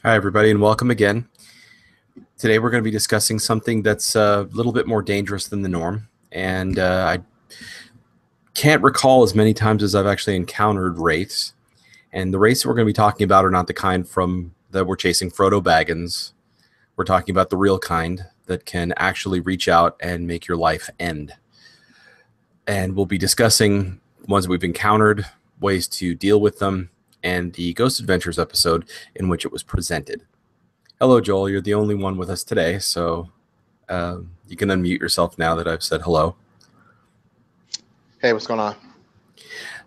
Hi, everybody, and welcome again. Today, we're going to be discussing something that's a little bit more dangerous than the norm. And I can't recall as many times as I've actually encountered wraiths. And the wraiths that we're going to be talking about are not the kind from that we're chasing Frodo Baggins. We're talking about the real kind that can actually reach out and make your life end. And we'll be discussing ones that we've encountered, ways to deal with them, and the Ghost Adventures episode in which it was presented. Hello, Joel. You're the only one with us today, so you can unmute yourself now that I've said hello. Hey, what's going on?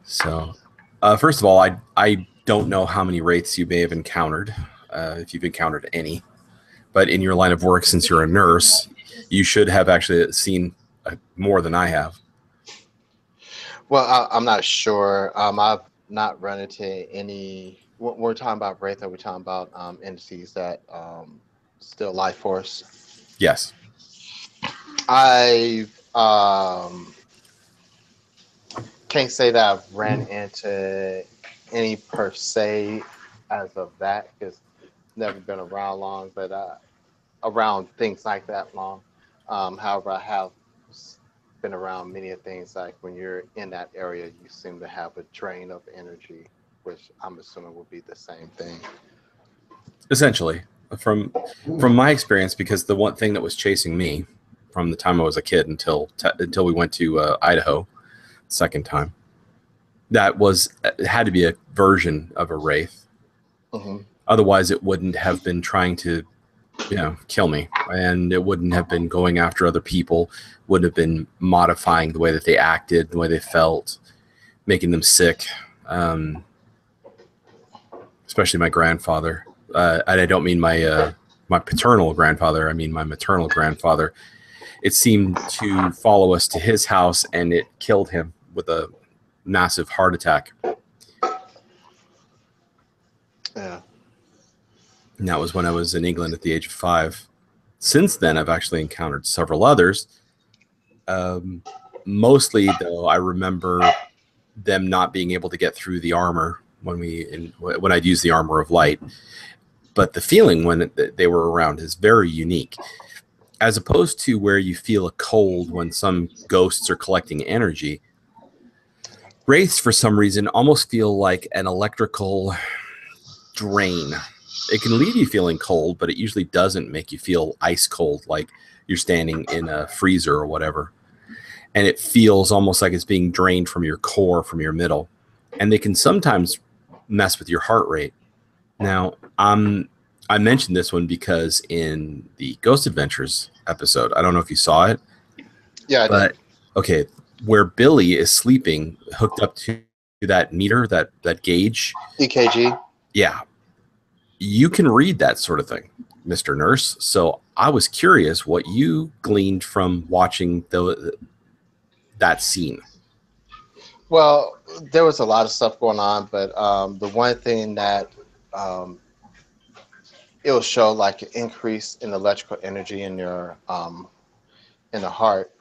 So, first of all, I don't know how many wraiths you may have encountered, if you've encountered any, but in your line of work, since you're a nurse, you should have actually seen more than I have. Well, I'm not sure. I've not run into any. When we're talking about Wraith, are we talking about entities that still life force? Yes. I can't say that I've ran into any per se as of that because never been around long, but around things like that long. However, I have been around many of things like when you're in that area, you seem to have a drain of energy, which I'm assuming would be the same thing. Essentially, from my experience, because the one thing that was chasing me from the time I was a kid until we went to Idaho, second time, that was it had to be a version of a wraith. Hmm. Otherwise, it wouldn't have been trying to, kill me, and it wouldn't have been going after other people. Wouldn't have been modifying the way that they acted, the way they felt, making them sick. Especially my grandfather, and I don't mean my paternal grandfather. I mean my maternal grandfather. It seemed to follow us to his house, and it killed him with a massive heart attack. Yeah. And that was when I was in England at the age of 5. Since then, I've actually encountered several others. Mostly, though, I remember them not being able to get through the armor when I'd use the armor of light. But the feeling when they were around is very unique, as opposed to where you feel a cold when some ghosts are collecting energy. Wraiths, for some reason, almost feel like an electrical drain. It can leave you feeling cold, but it usually doesn't make you feel ice cold, like you're standing in a freezer or whatever. And it feels almost like it's being drained from your core, from your middle. And they can sometimes mess with your heart rate. Now, I mentioned this one because in the Ghost Adventures episode, I don't know if you saw it, Yeah, I did. but okay, where Billy is sleeping, hooked up to that meter, that gauge. EKG. Yeah, you can read that sort of thing, Mr. Nurse. So I was curious what you gleaned from watching that scene. Well, there was a lot of stuff going on, but the one thing that um, it will show like an increase in electrical energy in your in the heart,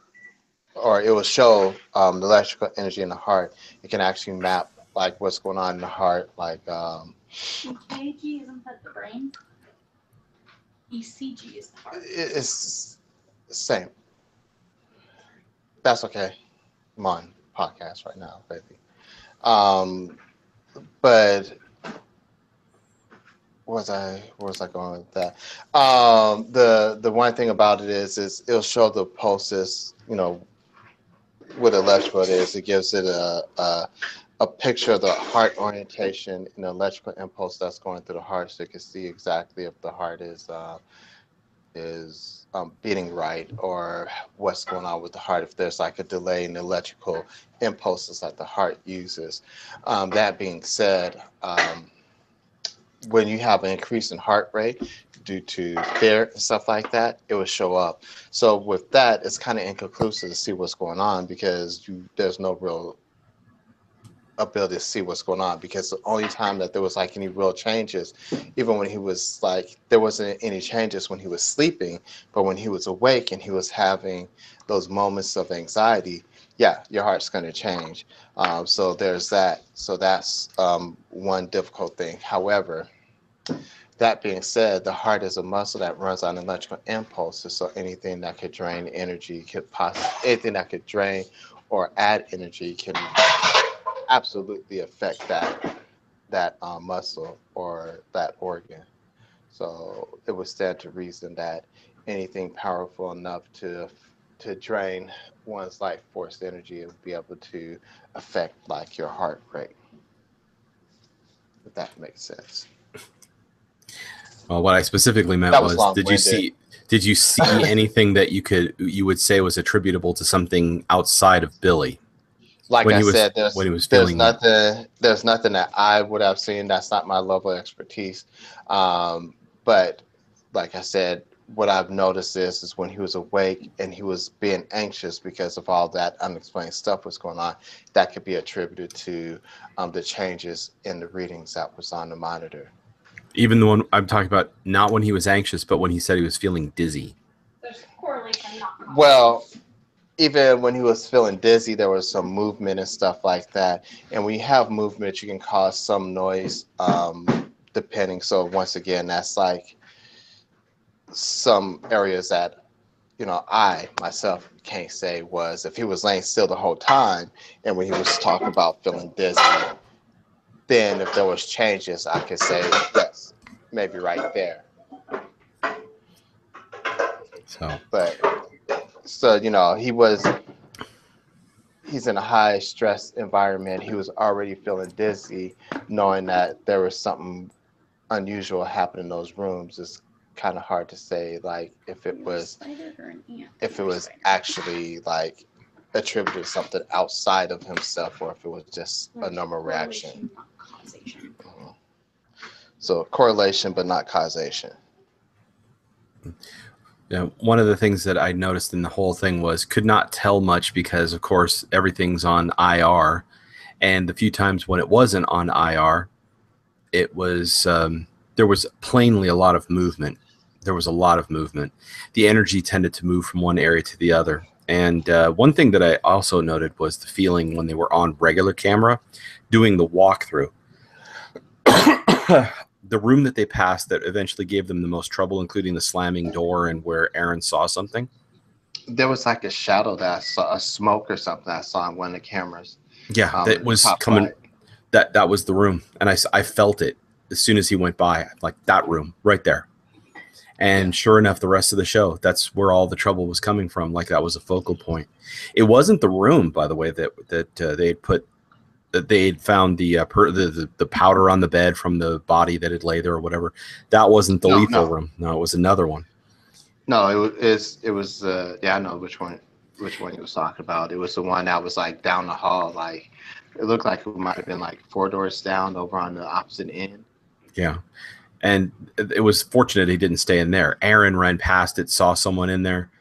or it will show the electrical energy in the heart. It can actually map like what's going on in the heart, like EKG isn't that the brain? ECG is the heart. it's the same. That's okay. I'm on podcast right now, baby. Um, but where was I going with that? The one thing about it is it'll show the pulses, what electrical it is. It gives it a picture of the heart orientation and the electrical impulse that's going through the heart, so you can see exactly if the heart is beating right, or what's going on with the heart, if there's like a delay in the electrical impulses that the heart uses. That being said, when you have an increase in heart rate due to fear and stuff like that, it will show up. So with that, it's kind of inconclusive to see what's going on because there's no real ability to see what's going on, because the only time that there was like any real changes, even when he was like, there wasn't any changes when he was sleeping, but when he was awake and he was having those moments of anxiety, yeah, your heart's going to change. So there's that. So that's one difficult thing. However, that being said, the heart is a muscle that runs on electrical impulses. So anything that could drain energy could anything that could drain or add energy can absolutely affect that muscle or that organ. So it would stand to reason that anything powerful enough to drain one's life force energy would be able to affect like your heart rate. If that makes sense. Well, what I specifically meant was, did you see anything that you would say was attributable to something outside of Billy? Like I said, there's nothing that I would have seen. That's not my level of expertise. But like I said, what I've noticed is when he was awake and he was being anxious because of all that unexplained stuff was going on, that could be attributed to the changes in the readings that was on the monitor. Even the one I'm talking about, not when he was anxious, but when he said he was feeling dizzy. There's correlation, not causation. Well, even when he was feeling dizzy, there was some movement and stuff like that. And when you have movement, you can cause some noise, depending. So once again, that's like some areas that, you know, I myself can't say was if he was laying still the whole time and when he was talking about feeling dizzy, then if there was changes, I could say yes, maybe right there. So you know, he's in a high stress environment. He was already feeling dizzy, knowing that there was something unusual happening in those rooms. It's kind of hard to say, like, if it was actually like attributed to something outside of himself, or if it was just a normal reaction. So correlation, but not causation. Yeah, one of the things that I noticed in the whole thing was could not tell much because, of course, everything's on IR, and the few times when it wasn't on IR, it was there was plainly a lot of movement. There was a lot of movement. The energy tended to move from one area to the other. And one thing that I also noted was the feeling when they were on regular camera doing the walkthrough. The room that they passed that eventually gave them the most trouble, including the slamming door and where Aaron saw something. There was like a shadow that I saw, a smoke or something I saw on one of the cameras. Yeah, that was coming. That was the room. And I felt it as soon as he went by, like that room right there. And sure enough, the rest of the show, that's where all the trouble was coming from. Like that was a focal point. It wasn't the room, by the way, that they had put, that they had found the powder on the bed from the body that had lay there or whatever. That wasn't the lethal room. No, it was another one. No, it was. Yeah, I know which one you was talking about. It was the one that was like down the hall. Like it looked like it might have been like 4 doors down over on the opposite end. Yeah. And it was fortunate he didn't stay in there. Aaron ran past it, saw someone in there,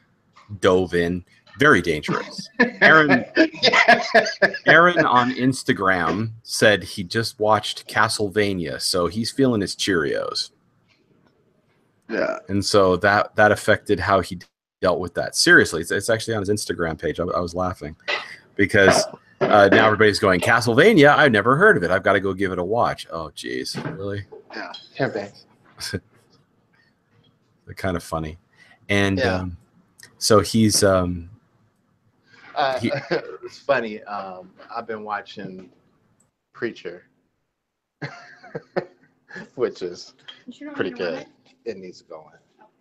dove in. Very dangerous. Aaron on Instagram said he just watched Castlevania, so he's feeling his Cheerios. Yeah. And so that affected how he dealt with that. Seriously, it's actually on his Instagram page. I was laughing because now everybody's going, Castlevania? I've never heard of it. I've got to go give it a watch. Oh, geez. Really? Yeah. Here, babe. They're kind of funny. And so he's... it's funny. I've been watching Preacher, which is pretty good. It needs to go in. Okay.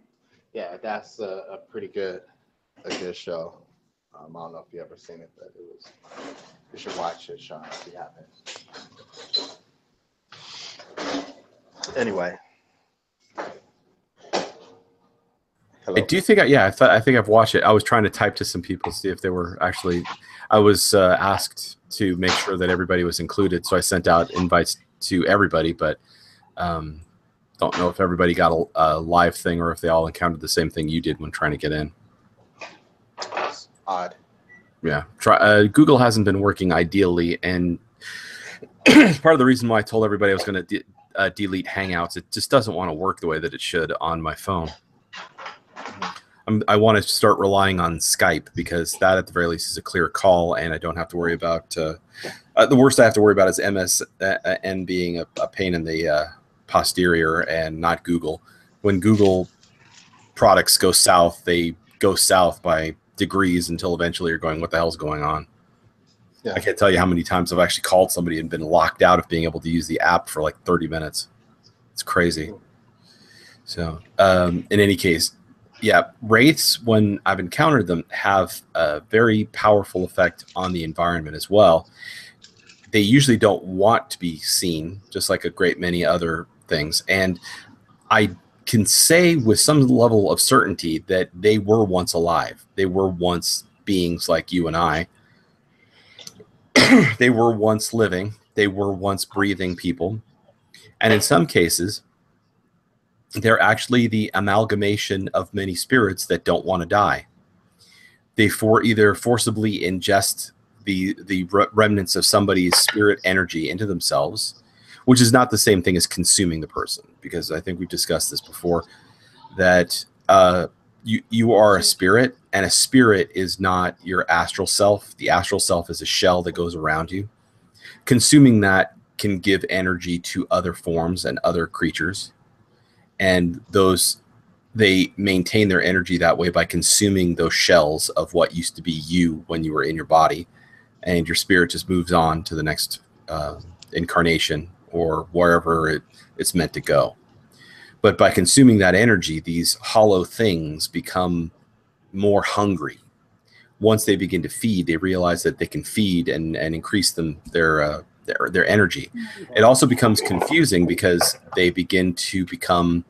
Yeah, that's a pretty good show. I don't know if you ever seen it, but you should watch it, Sean, if you haven't. Anyway. Hello. I do think, I think I've watched it. I was trying to type to some people to see if they were actually. I was asked to make sure that everybody was included, so I sent out invites to everybody, but don't know if everybody got a live thing or if they all encountered the same thing you did when trying to get in. That's odd. Yeah, Google hasn't been working ideally, and part of the reason why I told everybody I was going to delete Hangouts, it just doesn't want to work the way that it should on my phone. I want to start relying on Skype because that, at the very least, is a clear call, and I don't have to worry about the worst I have to worry about is MSN being a pain in the posterior and not Google. When Google products go south, they go south by degrees until eventually you're going, what the hell's going on? Yeah. I can't tell you how many times I've actually called somebody and been locked out of being able to use the app for like 30 minutes. It's crazy. So in any case, yeah, wraiths, when I've encountered them, have a very powerful effect on the environment as well. They usually don't want to be seen, just like a great many other things. And I can say with some level of certainty that they were once alive. They were once beings like you and I. They were once living. They were once breathing people. And in some cases, they're actually the amalgamation of many spirits that don't want to die. They either forcibly ingest the remnants of somebody's spirit energy into themselves, which is not the same thing as consuming the person, because I think we've discussed this before, that you are a spirit, and a spirit is not your astral self. The astral self is a shell that goes around you. Consuming that can give energy to other forms and other creatures, and they maintain their energy that way by consuming those shells of what used to be you when you were in your body, and your spirit just moves on to the next incarnation or wherever it's meant to go. But by consuming that energy, these hollow things become more hungry. Once they begin to feed, they realize that they can feed and increase their energy. It also becomes confusing because they begin to become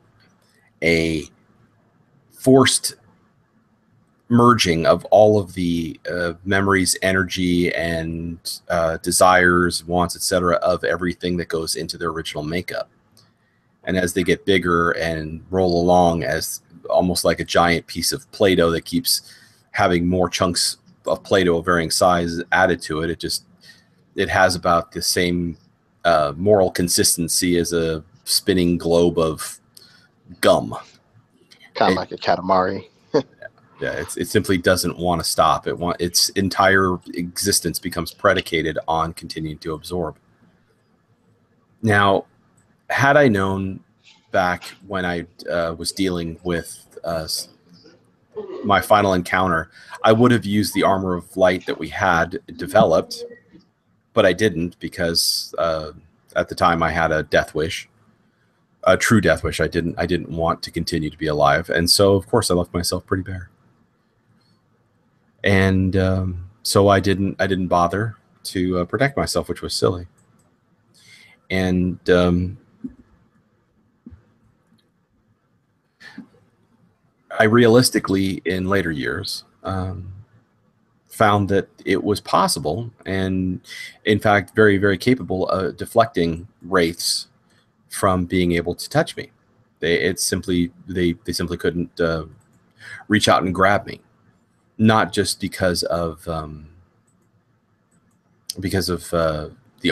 a forced merging of all of the memories, energy, and desires, wants, etc., of everything that goes into their original makeup. And as they get bigger and roll along as almost like a giant piece of Play-Doh that keeps having more chunks of Play-Doh of varying size added to it, it has about the same moral consistency as a spinning globe of gum. Kind of like a Katamari. Yeah, it simply doesn't want to stop. Its entire existence becomes predicated on continuing to absorb. Now, had I known back when I was dealing with my final encounter, I would have used the armor of light that we had developed, but I didn't because at the time I had a death wish, a true death wish. I didn't want to continue to be alive, and so of course I left myself pretty bare. And so I didn't bother to protect myself, which was silly. And I realistically, in later years, found that it was possible, and in fact, very, very capable of deflecting wraiths from being able to touch me. They simply couldn't reach out and grab me. Not just because of the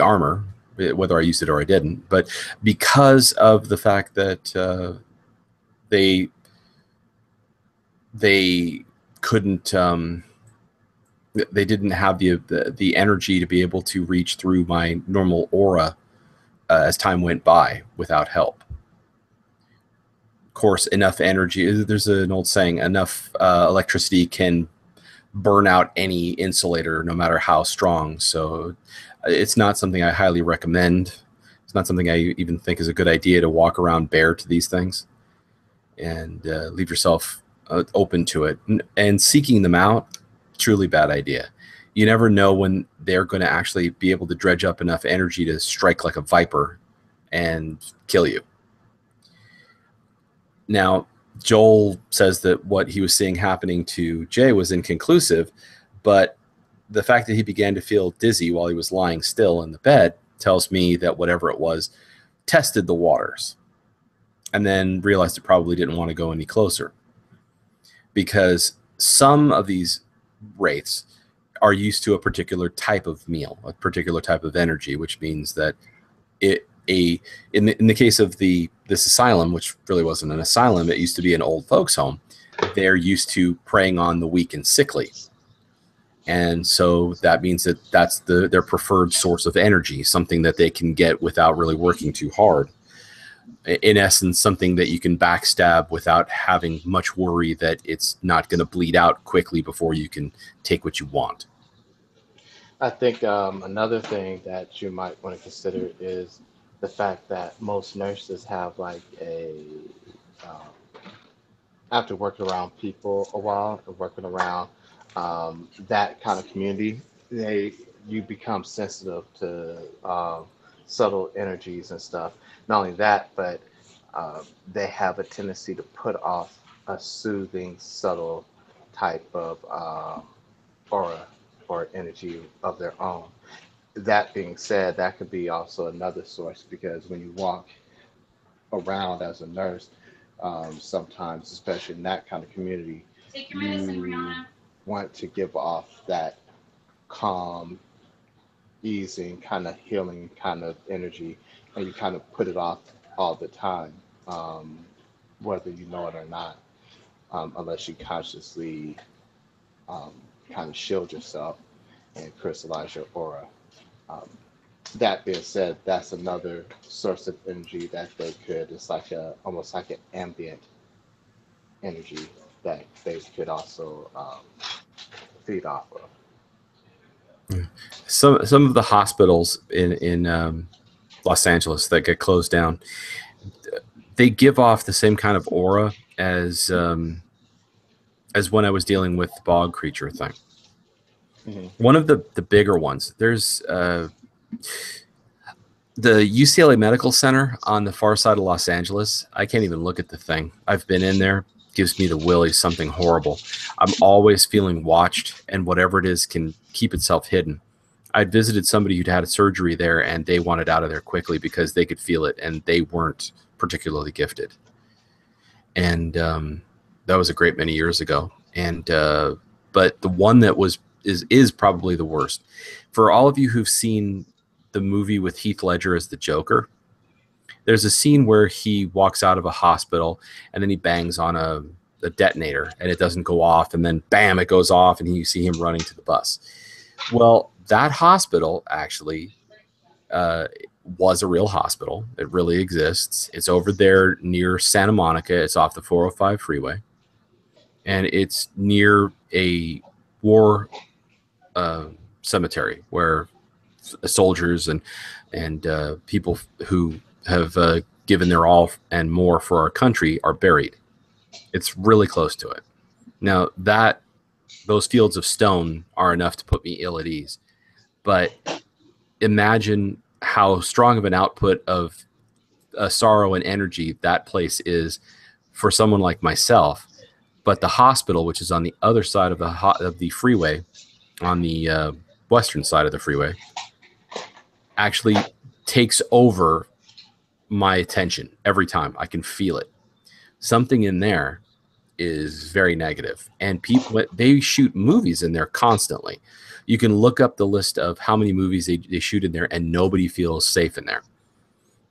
armor, whether I used it or I didn't, but because of the fact that they couldn't, they didn't have the energy to be able to reach through my normal aura as time went by without help. Of course, enough energy. There's an old saying: enough electricity can burn out any insulator, no matter how strong. So it's not something I highly recommend. It's not something I even think is a good idea to walk around bare to these things, and leave yourself open to it. And seeking them out, truly bad idea. You never know when they're going to actually be able to dredge up enough energy to strike like a viper and kill you. Now, Joel says that what he was seeing happening to Jay was inconclusive, but the fact that he began to feel dizzy while he was lying still in the bed tells me that whatever it was tested the waters and then realized it probably didn't want to go any closer, because some of these wraiths are used to a particular type of meal, a particular type of energy, which means that in the case of this asylum, which really wasn't an asylum, it used to be an old folks home, they're used to preying on the weak and sickly. And so that means that that's their preferred source of energy, something that they can get without really working too hard. in essence, something that you can backstab without having much worry that it's not going to bleed out quickly before you can take what you want. I think another thing that you might want to consider is the fact that most nurses have like um, after working around people a while and working around that kind of community, they you become sensitive to subtle energies and stuff. Not only that, but they have a tendency to put off a soothing, subtle type of aura or energy of their own. That being said, that could be also another source because when you walk around as a nurse, sometimes, especially in that kind of community, Take your medicine, you Brianna. want to give off that calm, easing, kind of healing kind of energy, and you kind of put it off all the time, um, whether you know it or not, unless you consciously um, kind of shield yourself and crystallize your aura. Um, that being said, that's another source of energy that they could. It's like a almost like an ambient energy that they could also feed off of. Some of the hospitals in Los Angeles that get closed down, they give off the same kind of aura as when I was dealing with the bog creature thing. Mm-hmm. One of the bigger ones. There's the UCLA Medical Center on the far side of Los Angeles. I can't even look at the thing. I've been in there. Gives me the willies, something horrible. I'm always feeling watched, and whatever it is can keep itself hidden. I'd visited somebody who'd had a surgery there, and they wanted out of there quickly because they could feel it, and they weren't particularly gifted. And that was a great many years ago. And but the one that is probably the worst. For all of you who've seen the movie with Heath Ledger as the Joker, there's a scene where he walks out of a hospital and then he bangs on a detonator and it doesn't go off, and then bam, it goes off, and you see him running to the bus. Well, that hospital actually was a real hospital. It really exists. It's over there near Santa Monica. It's off the 405 freeway, and it's near a war cemetery where soldiers and people who have given their all and more for our country are buried. It's really close to it. Now, those fields of stone are enough to put me ill at ease, but imagine how strong of an output of sorrow and energy that place is for someone like myself. But the hospital, which is on the other side of the freeway, on the western side of the freeway, actually takes over my attention every time. I can feel it. Something in there is very negative, and people, they shoot movies in there constantly. You can look up the list of how many movies they shoot in there, and nobody feels safe in there.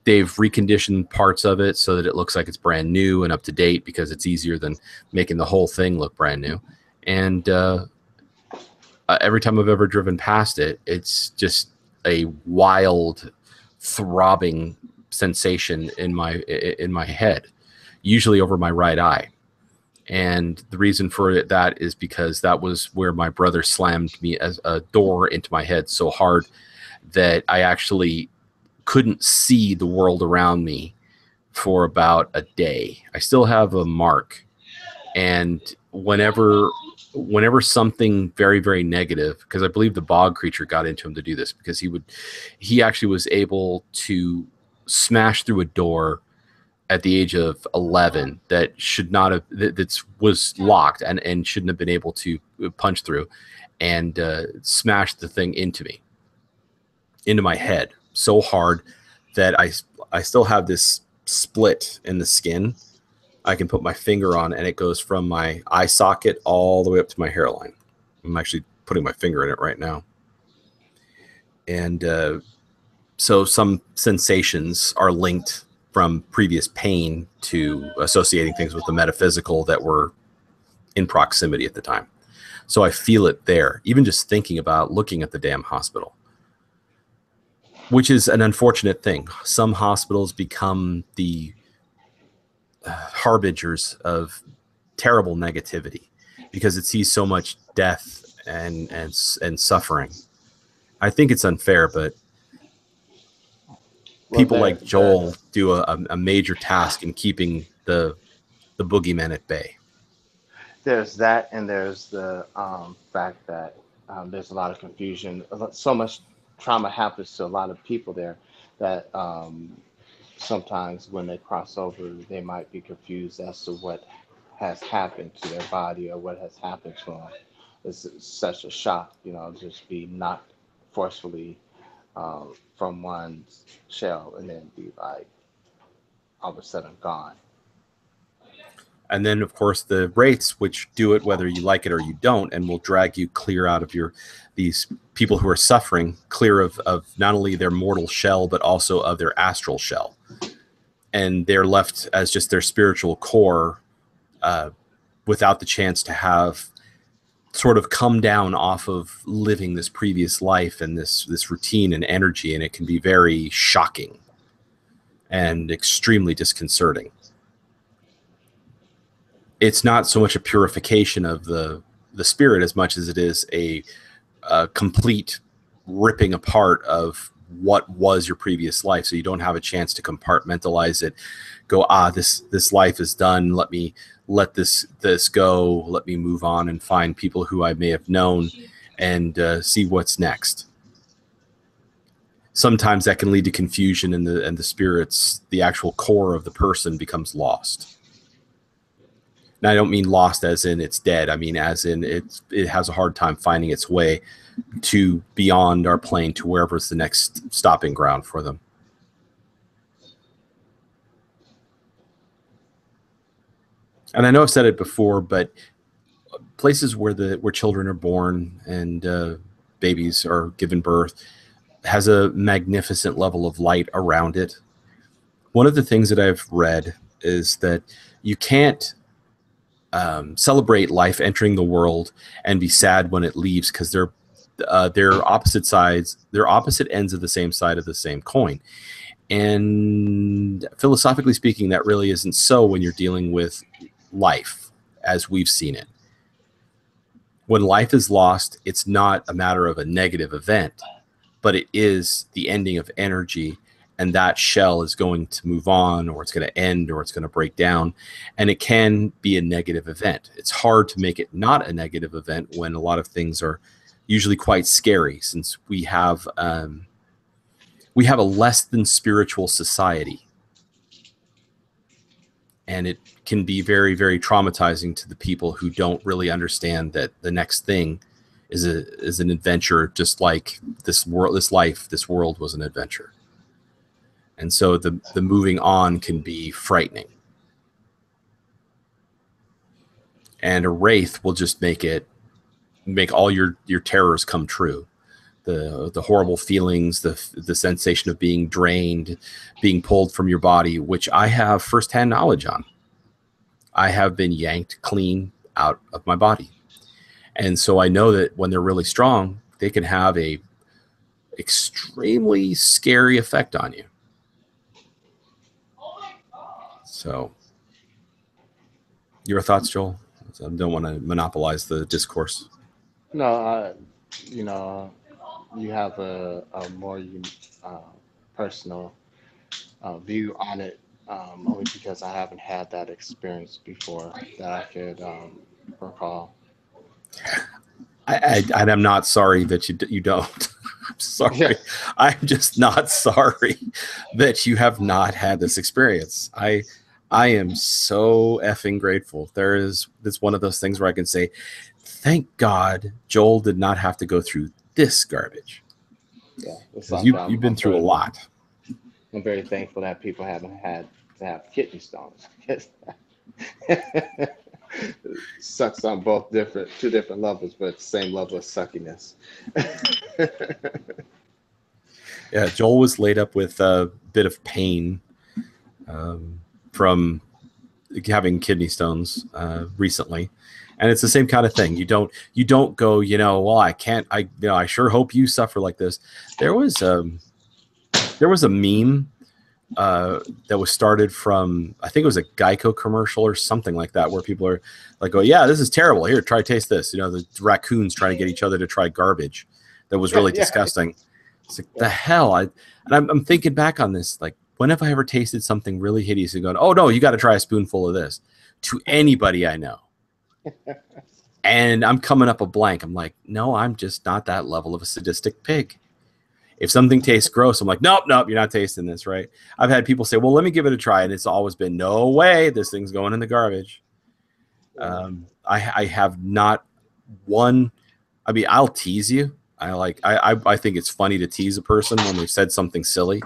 They've reconditioned parts of it so that it looks like it's brand new and up to date because it's easier than making the whole thing look brand new. And every time I've ever driven past it, it's just a wild, throbbing sensation in my head, usually over my right eye. And the reason for that is because that was where my brother slammed me as a door into my head so hard that I actually couldn't see the world around me for about a day. I still have a mark. And whenever something very, very negative, because I believe the bog creature got into him to do this, because he actually was able to smash through a door at the age of 11 that should not have, that was locked and shouldn't have been able to punch through, and smashed the thing into my head so hard that I still have this split in the skin. I can put my finger on, and it goes from my eye socket all the way up to my hairline. I'm actually putting my finger in it right now. And so some sensations are linked from previous pain to associating things with the metaphysical that were in proximity at the time. So I feel it there, even just thinking about looking at the damn hospital, which is an unfortunate thing. Some hospitals become the harbingers of terrible negativity, because it sees so much death and suffering. I think it's unfair, but people like Joel do a major task in keeping the boogeyman at bay. There's that, and there's the fact that there's a lot of confusion. So much trauma happens to a lot of people there that sometimes when they cross over, they might be confused as to what has happened to their body or what has happened to them. It's such a shock, just be knocked forcefully from one's shell and then be like all of a sudden gone. And then, of course, the Wraiths, which do it whether you like it or you don't, and will drag you clear out of these people who are suffering, clear of not only their mortal shell, but also of their astral shell. And they're left as just their spiritual core without the chance to have sort of come down off of living this previous life and this routine and energy. And it can be very shocking and extremely disconcerting. It's not so much a purification of the spirit as much as it is a complete ripping apart of what was your previous life. So you don't have a chance to compartmentalize it, go, this life is done. Let this go. Let me move on and find people who I may have known and see what's next. Sometimes that can lead to confusion, and the spirits, the actual core of the person, becomes lost. And I don't mean lost as in it's dead. I mean as in it has a hard time finding its way to beyond our plane to wherever's the next stopping ground for them. And I know I've said it before, but places where children are born and babies are given birth has a magnificent level of light around it. One of the things that I've read is that you can't celebrate life entering the world and be sad when it leaves, because they're opposite sides, they're opposite ends of the same side of the same coin. And philosophically speaking, that really isn't so when you're dealing with life as we've seen it. When life is lost, it's not a matter of a negative event, but it is the ending of energy, and that shell is going to move on, or it's going to end, or it's going to break down, and it can be a negative event. It's hard to make it not a negative event when a lot of things are usually quite scary, since we have a less than spiritual society, and it can be very, very traumatizing to the people who don't really understand that the next thing is an adventure, just like this world was an adventure. And so the moving on can be frightening. And a Wraith will just make all your terrors come true. The horrible feelings, the sensation of being drained, being pulled from your body, which I have firsthand knowledge on. I have been yanked clean out of my body. And so I know that when they're really strong, they can have a extremely scary effect on you. So, your thoughts, Joel? I don't want to monopolize the discourse. No, you have a more personal view on it, only because I haven't had that experience before that I could recall. I'm not sorry that you don't. I'm sorry. Yeah. I'm just not sorry that you have not had this experience. I am so effing grateful. It's one of those things where I can say, thank God Joel did not have to go through this garbage. Yeah, you've been through a lot. I'm very thankful that people haven't had to have kidney stones. Sucks on two different levels, but same level of suckiness. Yeah, Joel was laid up with a bit of pain from having kidney stones recently, and it's the same kind of thing. You don't go, well, I sure hope you suffer like this. There was a meme that was started from, I think it was a Geico commercial or something like that, where people are like, "Oh yeah, this is terrible. Here, try taste this." You know, the raccoons trying to get each other to try garbage. That was really disgusting. It's like the hell. I'm thinking back on this. Like, when have I ever tasted something really hideous and gone, "Oh no, you got to try a spoonful of this," to anybody I know? And I'm coming up a blank. I'm like, no, I'm just not that level of a sadistic pig. If something tastes gross, I'm like, nope, you're not tasting this, right? I've had people say, well, let me give it a try. And it's always been, no way, this thing's going in the garbage. I have not one. I mean, I'll tease you. I think it's funny to tease a person when they've said something silly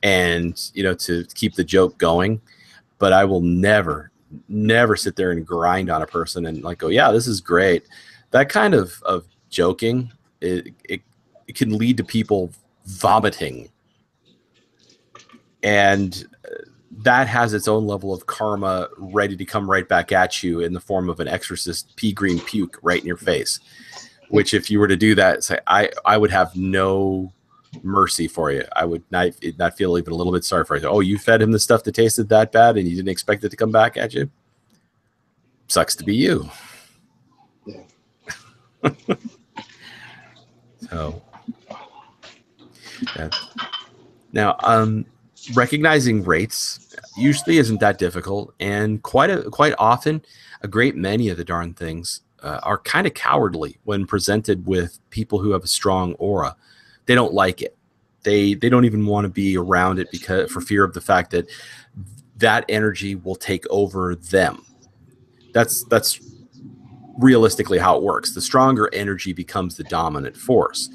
and, you know, to keep the joke going. But I will never sit there and grind on a person and like, oh yeah, this is great. That kind of joking, it can lead to people vomiting, and that has its own level of karma ready to come right back at you in the form of an exorcist pea green puke right in your face, which if you were to do that, say, I would have no mercy for you. I would not feel even a little bit sorry for you. Oh, you fed him the stuff that tasted that bad and you didn't expect it to come back at you? Sucks to be you. Yeah. So now, recognizing wraiths usually isn't that difficult, and quite often a great many of the darn things are kind of cowardly when presented with people who have a strong aura. They don't like it. They don't even want to be around it because for fear of the fact that that energy will take over them. That's realistically how it works. The stronger energy becomes the dominant force.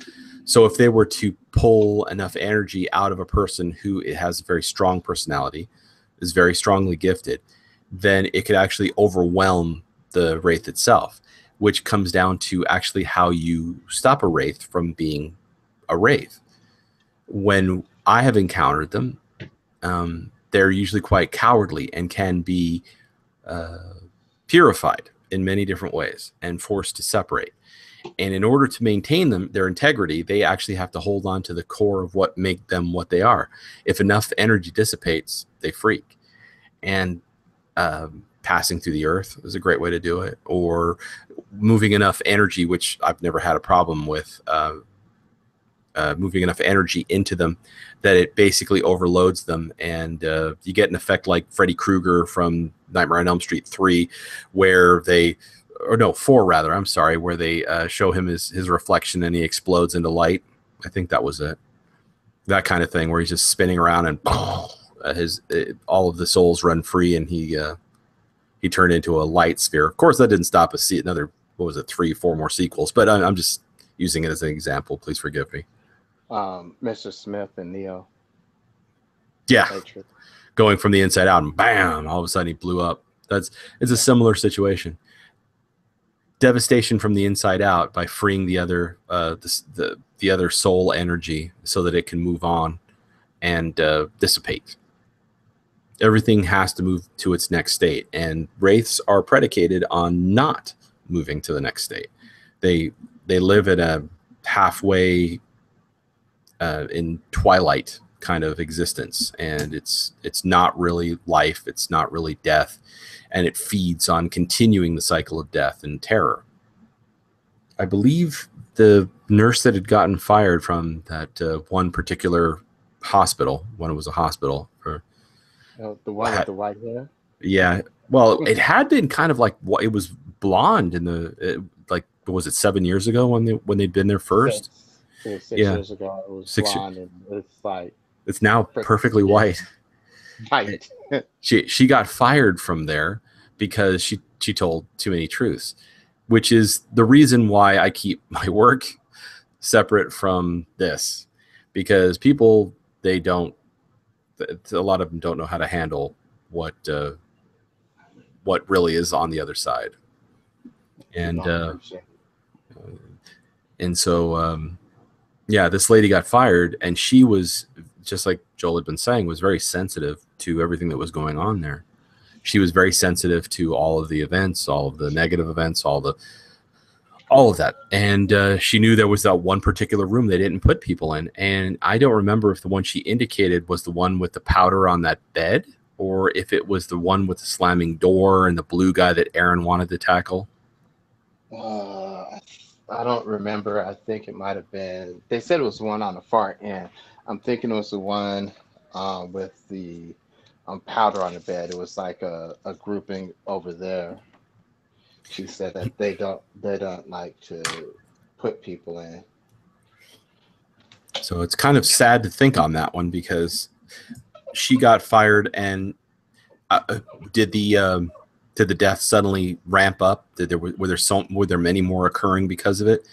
So if they were to pull enough energy out of a person who has a very strong personality, is very strongly gifted, then it could actually overwhelm the wraith itself, which comes down to actually how you stop a wraith from being a wraith. When I have encountered them, they're usually quite cowardly and can be purified in many different ways and forced to separate. And in order to maintain their integrity, they actually have to hold on to the core of what make them what they are. If enough energy dissipates, they freak. And passing through the earth is a great way to do it, or moving enough energy, which I've never had a problem with, moving enough energy into them that it basically overloads them, and you get an effect like Freddy Krueger from Nightmare on Elm Street 3, where they, or no, 4 rather, I'm sorry, where they show him his reflection and he explodes into light. I think that was it. That kind of thing where he's just spinning around and all of the souls run free, and he turned into a light sphere. Of course, that didn't stop us. See another, what was it, 3, 4 more sequels, but I'm just using it as an example. Please forgive me. Mr. Smith and Neo. Yeah, going from the inside out and bam, all of a sudden he blew up. It's a similar situation. Devastation from the inside out by freeing the other the other soul energy so that it can move on and dissipate. Everything has to move to its next state, and wraiths are predicated on not moving to the next state. They live at a halfway in twilight kind of existence, and it's not really life, it's not really death, and it feeds on continuing the cycle of death and terror. I believe the nurse that had gotten fired from that one particular hospital, when it was a hospital, for the one with the white hair. Yeah, well, it had been kind of like what it was blonde in the like, was it 7 years ago when they'd been there first? 6 years ago, it was blonde, and it's like it's now perfectly white. White. She got fired from there because she told too many truths, which is the reason why I keep my work separate from this, because people, a lot of them don't know how to handle what really is on the other side, and so yeah, this lady got fired, and she was, just like Joel had been saying, was very sensitive to everything that was going on there. She was very sensitive to all of the events, all of the negative events, all all of that. And she knew there was that one particular room they didn't put people in. And I don't remember if the one she indicated was the one with the powder on that bed, or if it was the one with the slamming door and the blue guy that Aaron wanted to tackle. I don't remember. I think it might have been. They said it was one on the far end. I'm thinking it was the one with the powder on the bed. It was like a grouping over there. She said that they don't like to put people in. So it's kind of sad to think on that one, because she got fired, and did the death suddenly ramp up? Were there many more occurring because of it?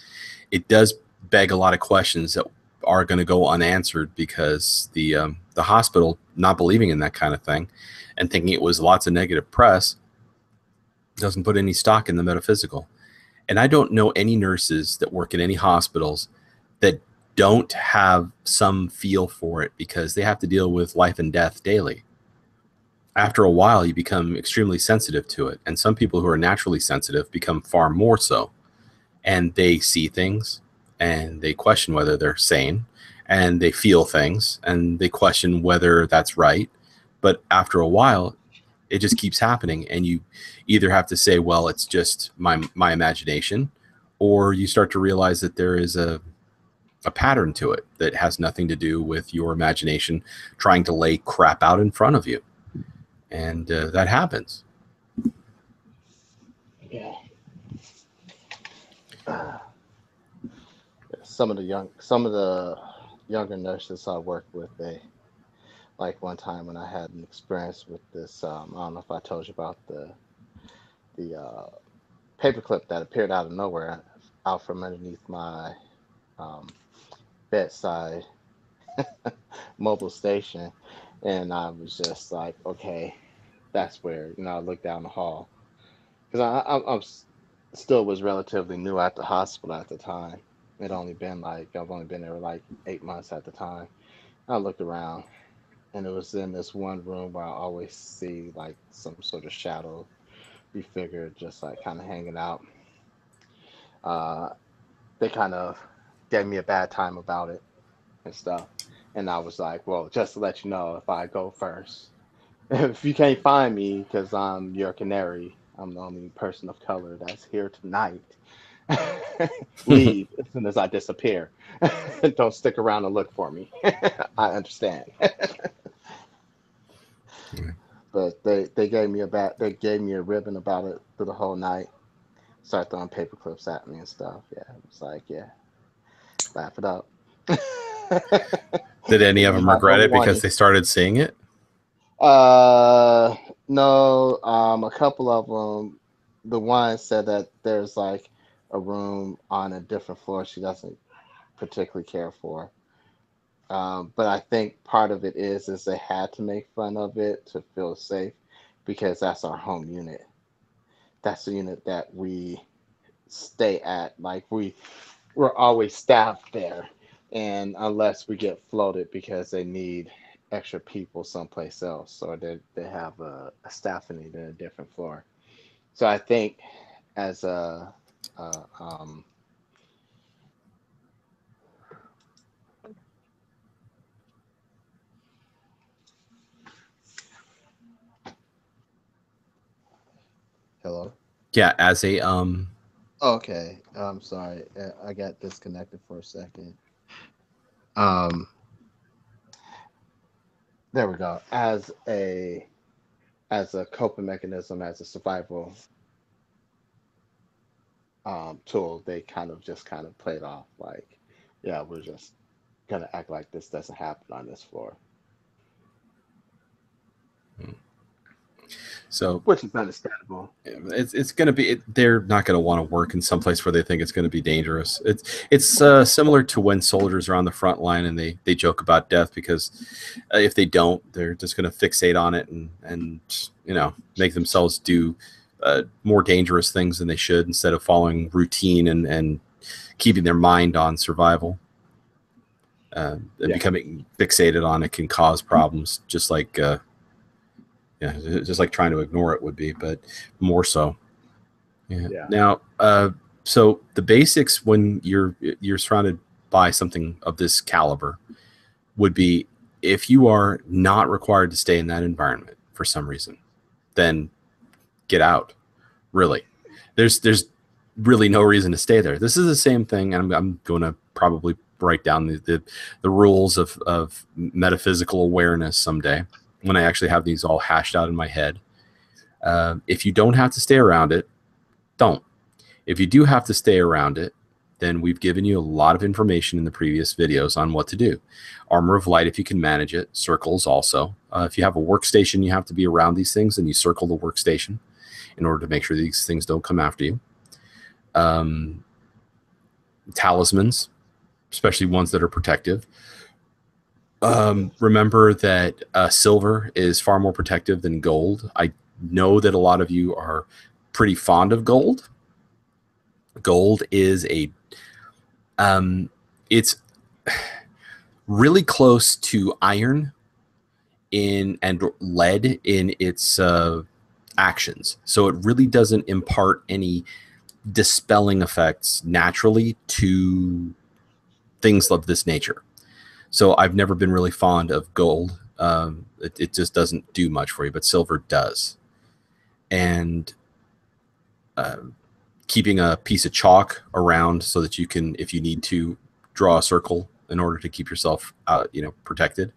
It does beg a lot of questions that are going to go unanswered, because the hospital, not believing in that kind of thing and thinking it was lots of negative press, doesn't put any stock in the metaphysical. And I don't know any nurses that work in any hospitals that don't have some feel for it, because they have to deal with life and death daily. After a while, you become extremely sensitive to it. And some people who are naturally sensitive become far more so. And they see things, and they question whether they're sane, and they feel things, and they question whether that's right. But after a while, it just keeps happening. And you either have to say, well, it's just my imagination, or you start to realize that there is a pattern to it that has nothing to do with your imagination trying to lay crap out in front of you. And that happens. Yeah. Some of the younger nurses I worked with, they, like one time when I had an experience with this, I don't know if I told you about the paperclip that appeared out of nowhere, out from underneath my bedside mobile station. And I was just like, okay, that's weird. I looked down the hall, because I'm still was relatively new at the hospital at the time. I've only been there like 8 months at the time. I looked around, and it was in this one room where I always see like some sort of shadow be figured, just like kind of hanging out. They kind of gave me a bad time about it and stuff. And I was like, well, just to let you know, if I go first, if you can't find me because I'm your canary, I'm the only person of color that's here tonight, leave as soon as I disappear. Don't stick around and look for me. I understand. But they gave me a ribbon about it for the whole night. Started throwing paper clips at me and stuff. Yeah, it was like, yeah, laugh it up. Did any of them regret it because they started seeing it? No. A couple of them. The one said that there's like a room on a different floor she doesn't particularly care for. But I think part of it is they had to make fun of it to feel safe, because that's our home unit. That's the unit that we stay at. Like we're always staffed there. And unless we get floated because they need extra people someplace else, or they have a staffing need in a different floor. So I think as a hello? Yeah, as a Okay, I'm sorry. I got disconnected for a second. There we go. As a coping mechanism, as a survival tool, they kind of played off like, yeah, we're just gonna act like this doesn't happen on this floor. So, which is understandable. It's going to be, they're not going to want to work in some place where they think it's going to be dangerous. It's similar to when soldiers are on the front line and they joke about death, because if they don't, they're just going to fixate on it and make themselves do more dangerous things than they should, instead of following routine and keeping their mind on survival. Becoming fixated on it can cause problems, just like just like trying to ignore it would be, but more so. Yeah. Now, So the basics when you're surrounded by something of this caliber would be, if you are not required to stay in that environment for some reason, then get out. Really, there's really no reason to stay there. This is the same thing, and I'm going to probably write down the rules of metaphysical awareness someday when I actually have these all hashed out in my head. If you don't have to stay around it, don't. If you do have to stay around it, then we've given you a lot of information in the previous videos on what to do. Armor of light, if you can manage it. Circles also. If you have a workstation, you have to be around these things, and you circle the workstation in order to make sure these things don't come after you. Talismans, especially ones that are protective. Remember that silver is far more protective than gold. I know that a lot of you are pretty fond of gold. Gold is it's really close to iron and lead in its actions. So it really doesn't impart any dispelling effects naturally to things of this nature. So I've never been really fond of gold. It just doesn't do much for you, but silver does. And keeping a piece of chalk around so that you can, if you need to, draw a circle in order to keep yourself protected.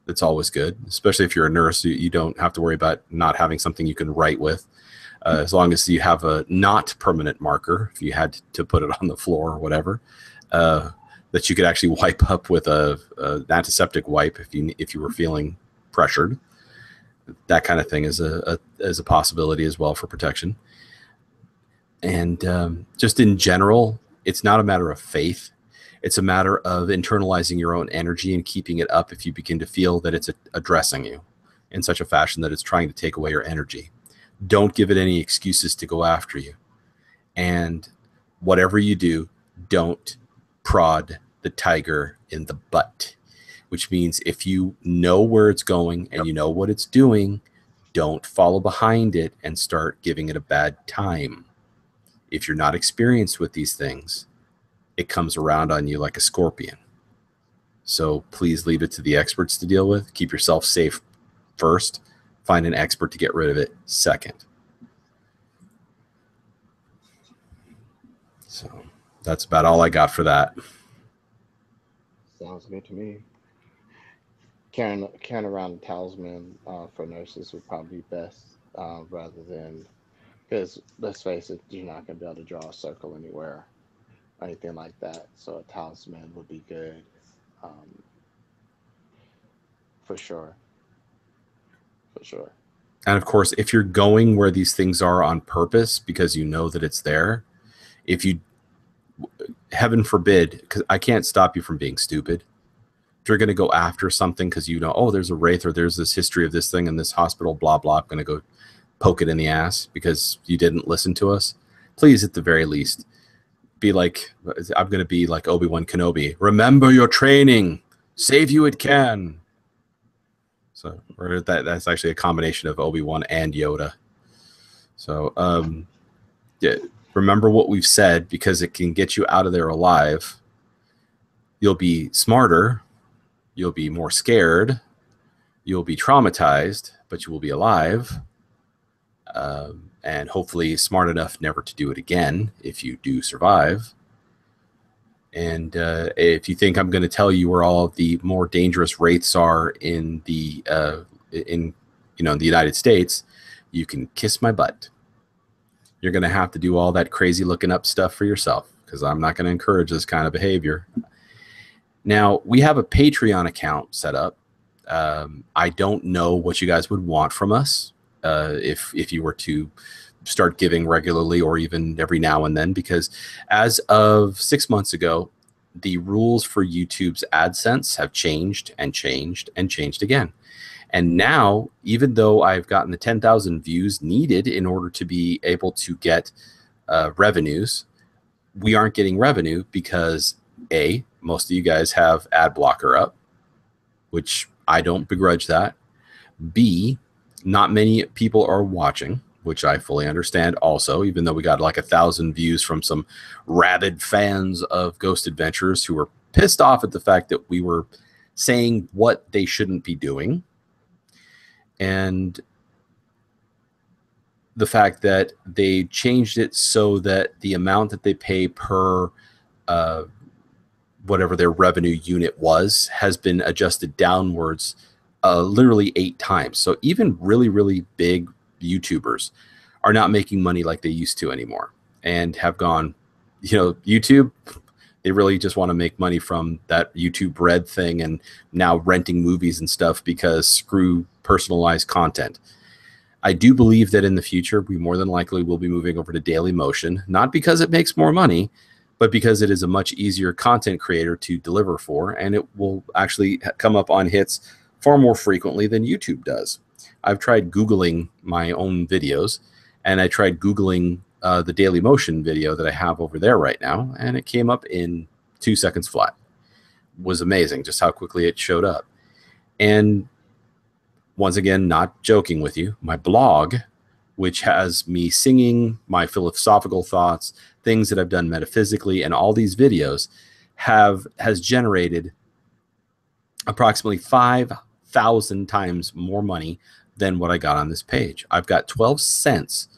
That's always good, especially if you're a nurse. You don't have to worry about not having something you can write with, as long as you have a not permanent marker, if you had to put it on the floor or whatever, that you could actually wipe up with an antiseptic wipe if you were feeling pressured. That kind of thing is a possibility as well for protection. And just in general, it's not a matter of faith. It's a matter of internalizing your own energy and keeping it up if you begin to feel that it's addressing you in such a fashion that it's trying to take away your energy. Don't give it any excuses to go after you. And whatever you do, don't prod the tiger in the butt, which means if you know where it's going and you know what it's doing, don't follow behind it and start giving it a bad time. If you're not experienced with these things, it comes around on you like a scorpion. So please leave it to the experts to deal with. Keep yourself safe first. Find an expert to get rid of it second. So that's about all I got for that. Sounds good to me. Carrying around a talisman for nurses would probably be best, rather than, because let's face it, you're not going to be able to draw a circle anywhere, or anything like that. So a talisman would be good, for sure. For sure. And of course, if you're going where these things are on purpose because you know that it's there, if you, heaven forbid, because I can't stop you from being stupid. If you're going to go after something because you know, oh, there's a wraith or there's this history of this thing in this hospital, blah, blah, I'm going to go poke it in the ass because you didn't listen to us. Please, at the very least, be like, I'm going to be like Obi-Wan Kenobi. Remember your training. Save you it can. So, or that's actually a combination of Obi-Wan and Yoda. So, yeah, remember what we've said, because it can get you out of there alive. You'll be smarter. You'll be more scared. You'll be traumatized, but you will be alive. And hopefully smart enough never to do it again if you do survive. And if you think I'm going to tell you where all of the more dangerous wraiths are in the the United States, you can kiss my butt. You're going to have to do all that crazy looking up stuff for yourself, because I'm not going to encourage this kind of behavior. Now, we have a Patreon account set up. I don't know what you guys would want from us if you were to start giving regularly or even every now and then, because as of 6 months ago, the rules for YouTube's AdSense have changed and changed and changed again. And now, even though I've gotten the 10,000 views needed in order to be able to get revenues, we aren't getting revenue because A, most of you guys have ad blocker up, which I don't begrudge that. B, not many people are watching. which I fully understand also, even though we got like 1,000 views from some rabid fans of Ghost Adventures who were pissed off at the fact that we were saying what they shouldn't be doing. And the fact that they changed it so that the amount that they pay per whatever their revenue unit was has been adjusted downwards literally 8 times. So even really, really big YouTubers are not making money like they used to anymore, and have gone, YouTube, they really just want to make money from that YouTube Red thing and now renting movies and stuff because screw personalized content. I do believe that in the future, we more than likely will be moving over to Daily Motion, not because it makes more money, but because it is a much easier content creator to deliver for, and it will actually come up on hits far more frequently than YouTube does. I've tried Googling my own videos, and I tried Googling the Daily Motion video that I have over there right now, and it came up in 2 seconds flat. It was amazing just how quickly it showed up. And once again, not joking with you, my blog, which has me singing my philosophical thoughts, things that I've done metaphysically, and all these videos has generated approximately 5,000 times more money than what I got on this page. I've got 12 cents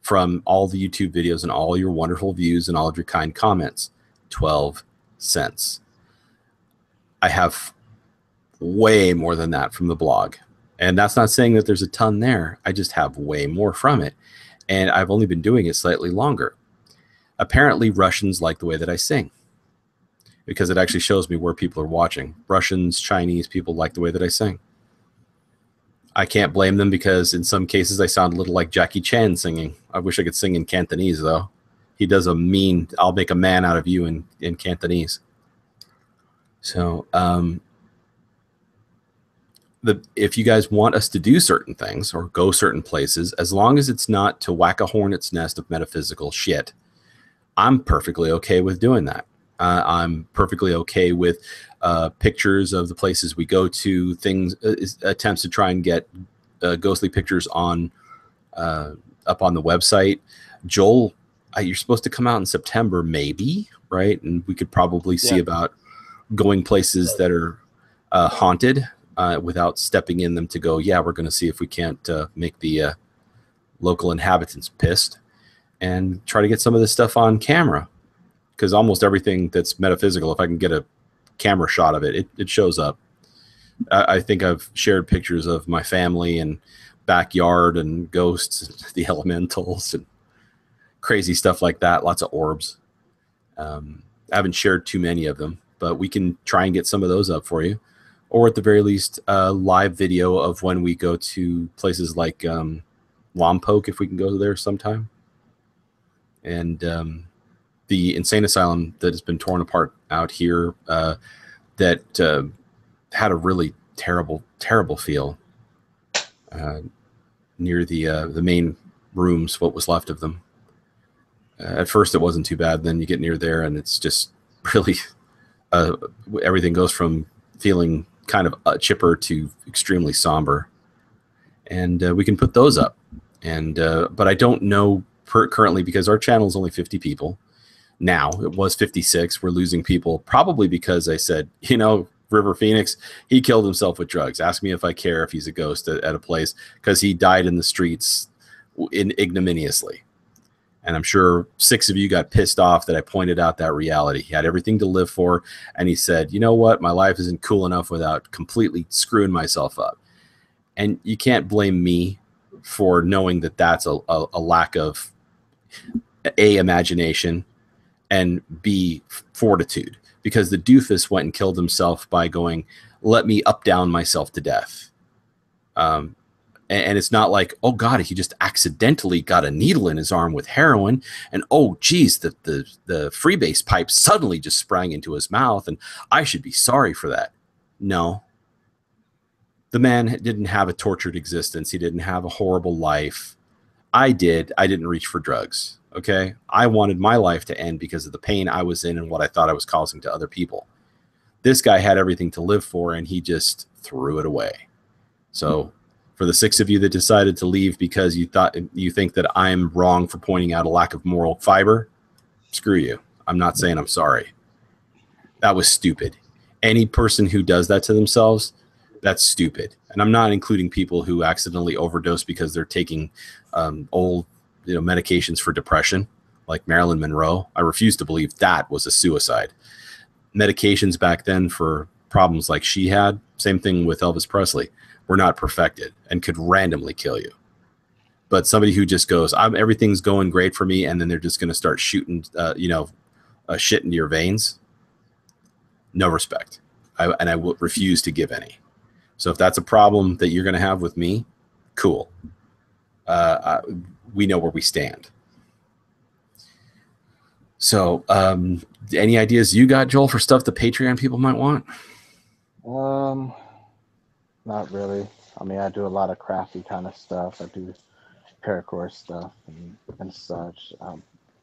from all the YouTube videos and all your wonderful views and all of your kind comments. 12 cents. I have way more than that from the blog. And that's not saying that there's a ton there. I just have way more from it. And I've only been doing it slightly longer. Apparently, Russians like the way that I sing, because it actually shows me where people are watching. Russians, Chinese people like the way that I sing. I can't blame them, because in some cases I sound a little like Jackie Chan singing. I wish I could sing in Cantonese, though. He does a mean, I'll make a man out of you in Cantonese. So, if you guys want us to do certain things or go certain places, as long as it's not to whack a hornet's nest of metaphysical shit, I'm perfectly okay with doing that. I'm perfectly okay with pictures of the places we go to, attempts to try and get ghostly pictures on up on the website. Joel, you're supposed to come out in September, maybe, right? And we could probably see about going places that are haunted without stepping in them to go, yeah, we're going to see if we can't make the local inhabitants pissed, and try to get some of this stuff on camera. Because almost everything that's metaphysical, if I can get a camera shot of it, it shows up. I think I've shared pictures of my family and backyard and ghosts, and the elementals, and crazy stuff like that. Lots of orbs. I haven't shared too many of them, but we can try and get some of those up for you. Or at the very least, a live video of when we go to places like Lompoc, if we can go there sometime. And the insane asylum that has been torn apart out here, that had a really terrible, terrible feel near the main rooms, what was left of them. At first it wasn't too bad. Then you get near there and it's just really, everything goes from feeling kind of chipper to extremely somber. And we can put those up. And but I don't know currently, because our channel is only 50 people. Now it was 56. We're losing people probably because I said, River Phoenix, he killed himself with drugs. Ask me if I care if he's a ghost at a place, because he died in the streets ignominiously. And I'm sure 6 of you got pissed off that I pointed out that reality. He had everything to live for, and he said, you know what? My life isn't cool enough without completely screwing myself up. And you can't blame me for knowing that that's a lack of A, imagination, and B, fortitude. Because the doofus went and killed himself by going, let me up down myself to death. And it's not like, oh God, he just accidentally got a needle in his arm with heroin, and oh geez, the freebase pipe suddenly just sprang into his mouth, and I should be sorry for that. No. The man didn't have a tortured existence. He didn't have a horrible life. I did. I didn't reach for drugs. Okay? I wanted my life to end because of the pain I was in and what I thought I was causing to other people. This guy had everything to live for, and he just threw it away. So For the 6 of you that decided to leave because you think that I'm wrong for pointing out a lack of moral fiber, screw you. I'm not saying I'm sorry. That was stupid. Any person who does that to themselves, that's stupid. And I'm not including people who accidentally overdose because they're taking old medications for depression, like Marilyn Monroe. I refuse to believe that was a suicide. Medications back then for problems like she had, same thing with Elvis Presley, were not perfected and could randomly kill you. But somebody who just goes, everything's going great for me, and then they're just going to start shooting, shit into your veins. No respect. I will refuse to give any. So if that's a problem that you're going to have with me, cool. We know where we stand. So any ideas you got, Joel, for stuff the Patreon people might want? Not really. I mean, I do a lot of crafty kind of stuff. I do paracord stuff and such.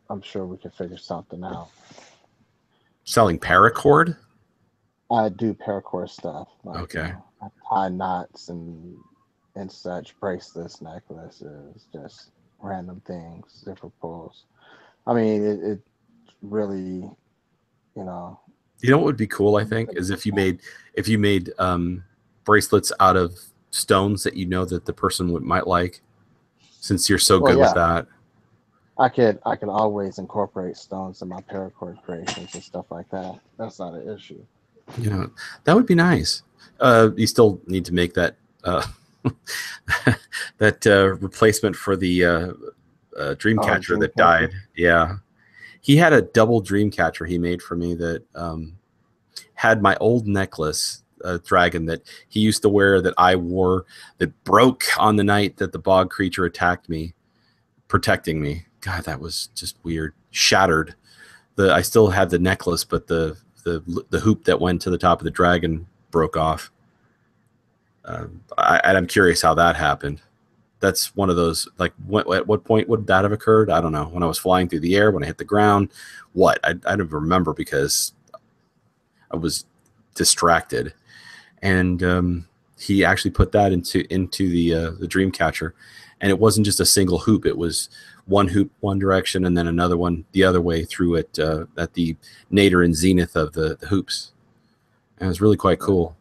I'm sure we can figure something out. Selling paracord? I do paracord stuff. Like, okay. I tie knots and such, bracelets, necklaces, just random things, zipper pulls. I mean, it really, You know what would be cool, I think, is if you made bracelets out of stones that that the person might like, since you're so good with that. I could always incorporate stones in my paracord creations and stuff like that. That's not an issue. That would be nice. You still need to make that that replacement for the Dreamcatcher that died. Yeah. He had a double Dreamcatcher he made for me that had my old necklace, dragon that he used to wear that I wore, that broke on the night that the bog creature attacked me, protecting me. God, that was just weird. Shattered. I still had the necklace, but the hoop that went to the top of the dragon broke off. I'm curious how that happened. That's one of those, like, at what point would that have occurred? I don't know. When I was flying through the air, when I hit the ground, what? I don't remember because I was distracted. And he actually put that into the Dreamcatcher, and it wasn't just a single hoop. It was one hoop one direction and then another one the other way through it at the nadir and zenith of the hoops. And it was really quite cool.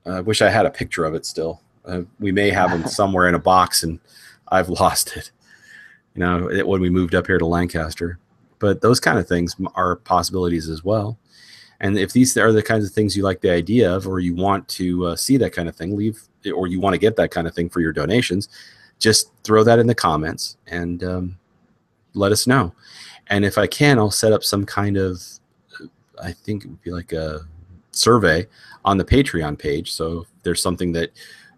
I wish I had a picture of it still. We may have them somewhere in a box, and I've lost it. When we moved up here to Lancaster. But those kind of things are possibilities as well. And if these are the kinds of things you like the idea of, or you want to see that kind of thing, or you want to get that kind of thing for your donations, just throw that in the comments and let us know. And if I can, I'll set up some kind of, I think it would be like a survey on the Patreon page. So if there's something that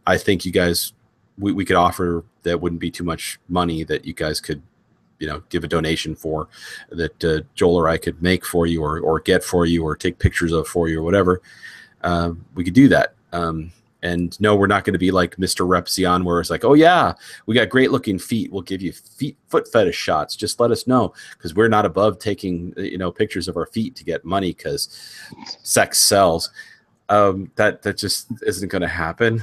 I think you guys, we could offer that wouldn't be too much money that you guys could, give a donation for, that Joel or I could make for you or get for you or take pictures of for you or whatever, we could do that. And no, we're not going to be like Mr. Repzion, where it's like, oh yeah, we got great looking feet. We'll give you foot fetish shots. Just let us know, because we're not above taking pictures of our feet to get money, because sex sells. That just isn't going to happen.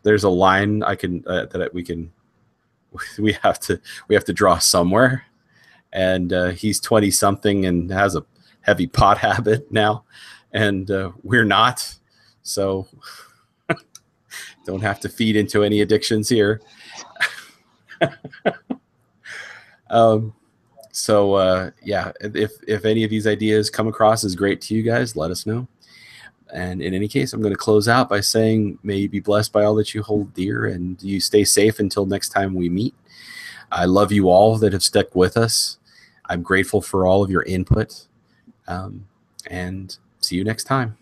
There's a line we have to draw somewhere, and he's 20 something and has a heavy pot habit now, and we're not. So don't have to feed into any addictions here. Yeah, if any of these ideas come across as great to you guys, let us know. And in any case, I'm going to close out by saying, may you be blessed by all that you hold dear, and you stay safe until next time we meet. I love you all that have stuck with us. I'm grateful for all of your input, and see you next time.